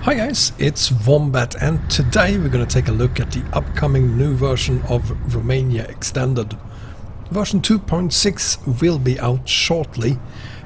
Hi guys, it's Wombat, and today we're going to take a look at the upcoming new version of Romania Extended. Version 2.6 will be out shortly,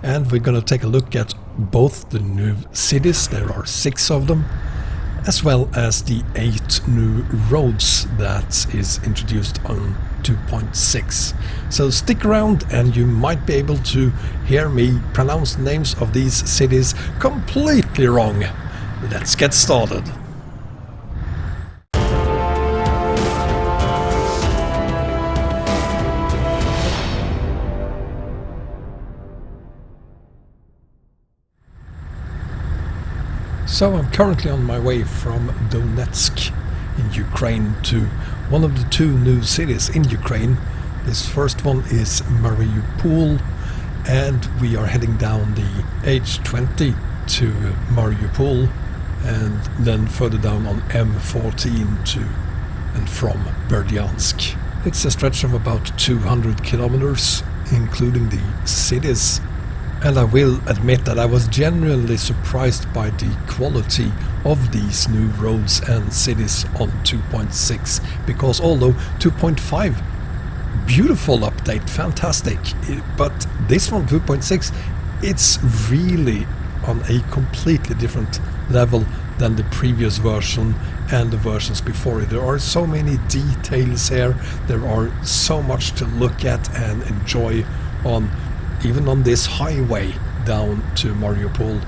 and we're going to take a look at both the new cities, there are 6 of them, as well as the 8 new roads that is introduced on 2.6. So stick around and you might be able to hear me pronounce the names of these cities completely wrong. Let's get started. So I'm currently on my way from Donetsk in Ukraine to one of the 2 new cities in Ukraine. This first one is Mariupol, and we are heading down the H20 to Mariupol, and then further down on M14 to and from Berdyansk. It's a stretch of about 200 kilometers, including the cities. And I will admit that I was genuinely surprised by the quality of these new roads and cities on 2.6, because although 2.5, beautiful update, fantastic, but this one 2.6, it's really on a completely different level than the previous version and the versions before it. There are so many details here, there are so much to look at and enjoy on, even on this highway down to Mariupol.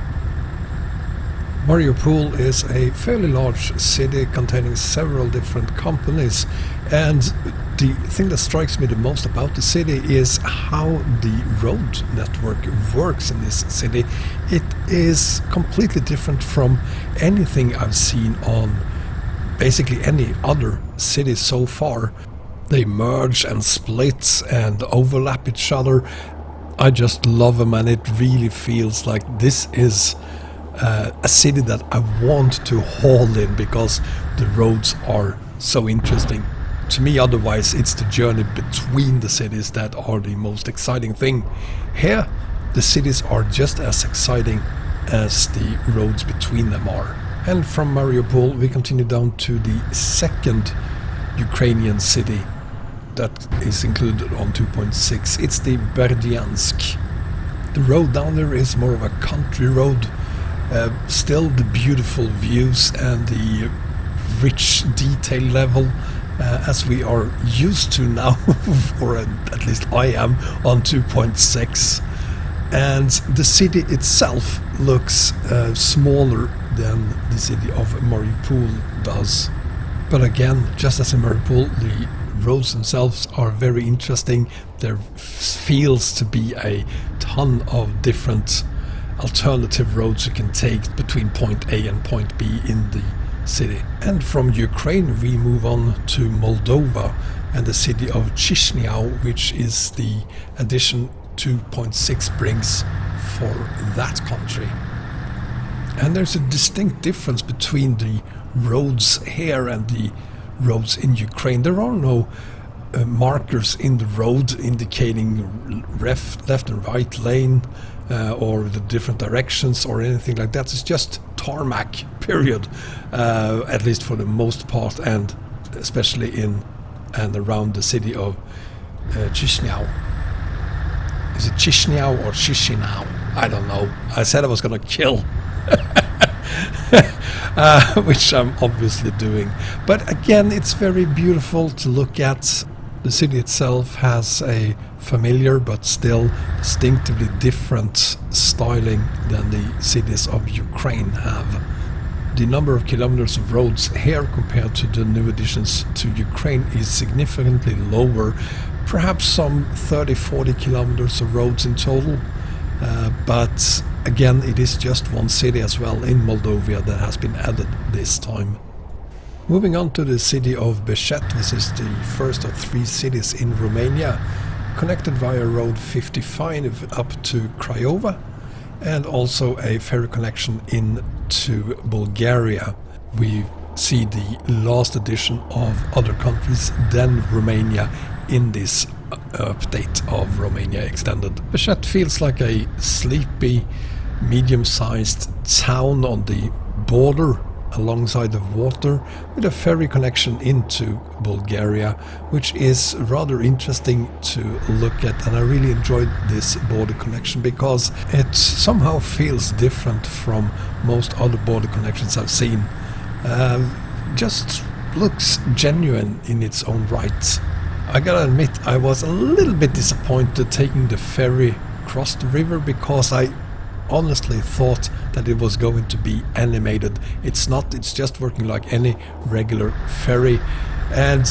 Mariupol is a fairly large city containing several different companies, and the thing that strikes me the most about the city is how the road network works in this city. It is completely different from anything I've seen on basically any other city so far. They merge and split and overlap each other. I just love them, and it really feels like this is a city that I want to haul in, because the roads are so interesting. To me, otherwise, it's the journey between the cities that are the most exciting thing. Here, the cities are just as exciting as the roads between them are. And from Mariupol, we continue down to the second Ukrainian city that is included on 2.6. It's the Berdyansk. The road down there is more of a country road. Still the beautiful views and the rich detail level as we are used to now, or at least I am, on 2.6. And the city itself looks smaller than the city of Mariupol does. But again, just as in Mariupol, the roads themselves are very interesting. There feels to be a ton of different alternative roads you can take between point A and point B in the city. And from Ukraine we move on to Moldova and the city of Chisinau, which is the addition 2.6 brings for that country. And there's a distinct difference between the roads here and the roads in Ukraine. There are no markers in the road indicating left and right lane or the different directions or anything like that. It's just tarmac, period, at least for the most part, and especially in and around the city of Chisinau. Is it Chisinau or Chisinau? I don't know. I said I was gonna kill which I'm obviously doing. But again, it's very beautiful to look at. The city itself has a familiar but still distinctively different styling than the cities of Ukraine have. The number of kilometers of roads here compared to the new additions to Ukraine is significantly lower, perhaps some 30-40 kilometers of roads in total, but again, it is just one city as well in Moldova that has been added this time. Moving on to the city of Berdyansk, this is the first of 3 cities in Romania, connected via Road 55 up to Craiova, and also a ferry connection into Bulgaria. We see the last addition of other countries than Romania in this update of Romania Extended. Berdyansk feels like a sleepy, medium-sized town on the border alongside the water with a ferry connection into Bulgaria, which is rather interesting to look at, and I really enjoyed this border connection because it somehow feels different from most other border connections I've seen. Just looks genuine in its own right. I gotta admit, I was a little bit disappointed taking the ferry across the river because I honestly thought that it was going to be animated. It's not, it's just working like any regular ferry, and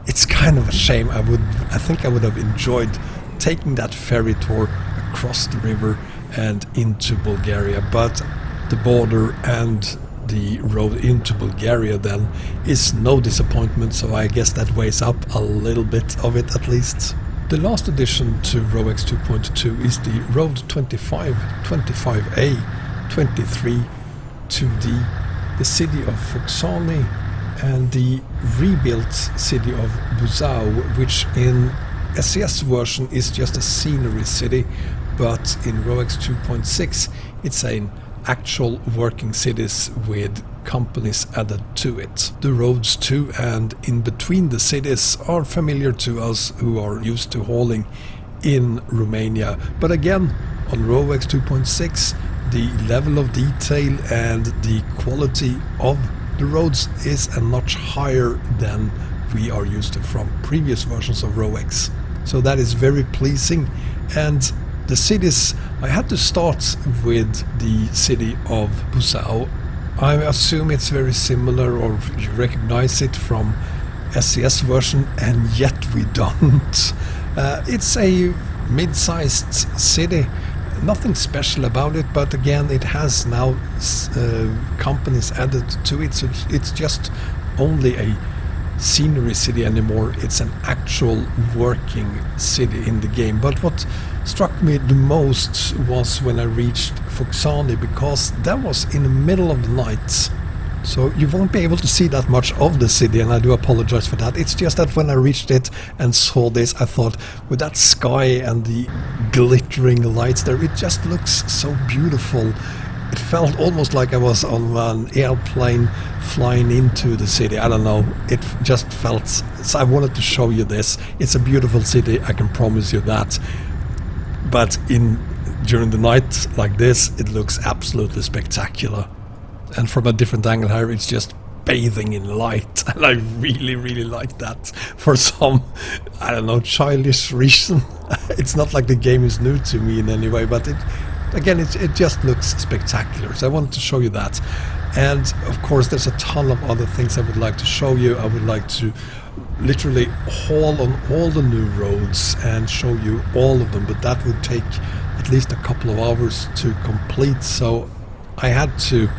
it's kind of a shame. I think I would have enjoyed taking that ferry tour across the river and into Bulgaria, but the border and the road into Bulgaria then is no disappointment, so I guess that weighs up a little bit of it at least. The last addition to Roex 2.2 is the Road 25, 25A, 23, 2D, the city of Foxani and the rebuilt city of Buzău, which in SCS version is just a scenery city, but in Roex 2.6 it's an actual working cities with companies added to it. The roads to and in between the cities are familiar to us who are used to hauling in Romania, but again on Roex 2.6 the level of detail and the quality of the roads is a notch higher than we are used to from previous versions of Roex, so that is very pleasing. And the cities, I had to start with the city of Buzău. I assume it's very similar, or you recognize it from SCS version, and yet we don't. It's a mid-sized city, nothing special about it, but again it has now companies added to it, so it's just only a scenery city anymore. It's an actual working city in the game. But what struck me the most was when I reached Foxani, because that was in the middle of the night, so you won't be able to see that much of the city, and I do apologize for that. It's just that when I reached it and saw this, I thought, with that sky and the glittering lights there, it just looks so beautiful. It felt almost like I was on an airplane flying into the city. I don't know, it just felt, so I wanted to show you this. It's a beautiful city, I can promise you that. But during the night like this, it looks absolutely spectacular. And from a different angle here, it's just bathing in light. And I really, really like that for some, I don't know, childish reason. It's not like the game is new to me in any way, but again, it just looks spectacular. So I wanted to show you that. And of course, there's a ton of other things I would like to show you. I would like to literally haul on all the new roads and show you all of them, but that would take at least a couple of hours to complete, so I had to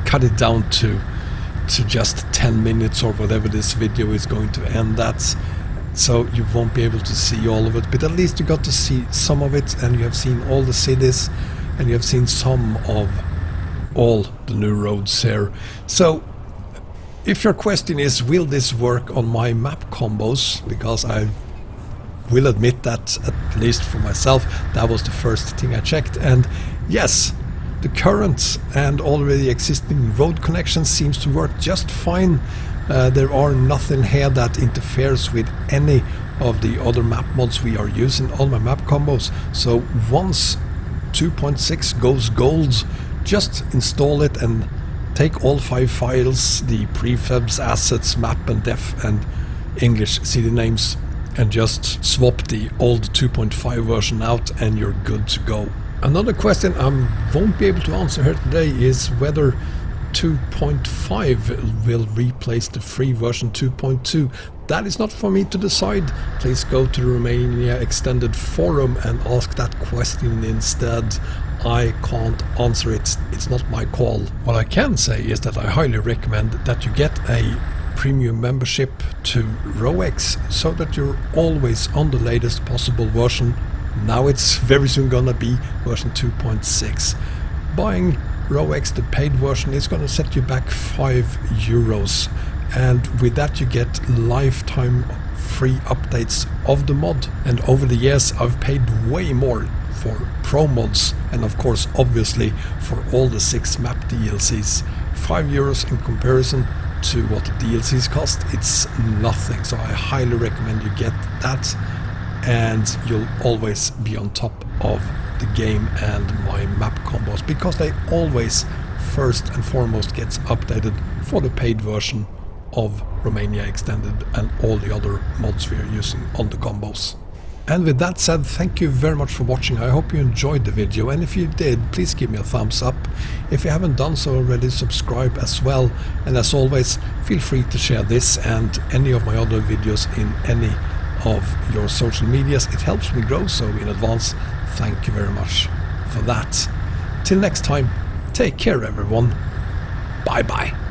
cut it down to just 10 minutes or whatever this video is going to end at, so you won't be able to see all of it, but at least you got to see some of it, and you have seen all the cities, and you have seen some of all the new roads here. So if your question is, will this work on my map combos, because I will admit that, at least for myself, that was the first thing I checked, and yes, the current and already existing road connection seems to work just fine. There are nothing here that interferes with any of the other map mods we are using on my map combos, so once 2.6 goes gold, just install it and take all 5 files, the prefabs, assets, map and def and English city names, and just swap the old 2.5 version out and you're good to go. Another question I won't be able to answer here today is whether 2.5 will replace the free version 2.2. That is not for me to decide. Please go to the Romania Extended Forum and ask that question instead. I can't answer it, it's not my call. What I can say is that I highly recommend that you get a premium membership to Roex, so that you're always on the latest possible version. Now it's very soon gonna be version 2.6. Buying Roex, the paid version, is gonna set you back €5, and with that you get lifetime free updates of the mod. And over the years I've paid way more, for pro mods, and of course obviously for all the 6 map DLCs. €5 in comparison to what the DLCs cost, it's nothing, so I highly recommend you get that, and you'll always be on top of the game and my map combos, because they always first and foremost gets updated for the paid version of Romania Extended and all the other mods we are using on the combos. And with that said, thank you very much for watching. I hope you enjoyed the video, and if you did, please give me a thumbs up. If you haven't done so already, subscribe as well, and as always, feel free to share this and any of my other videos in any of your social medias. It helps me grow, so in advance, thank you very much for that. Till next time, take care everyone. Bye bye.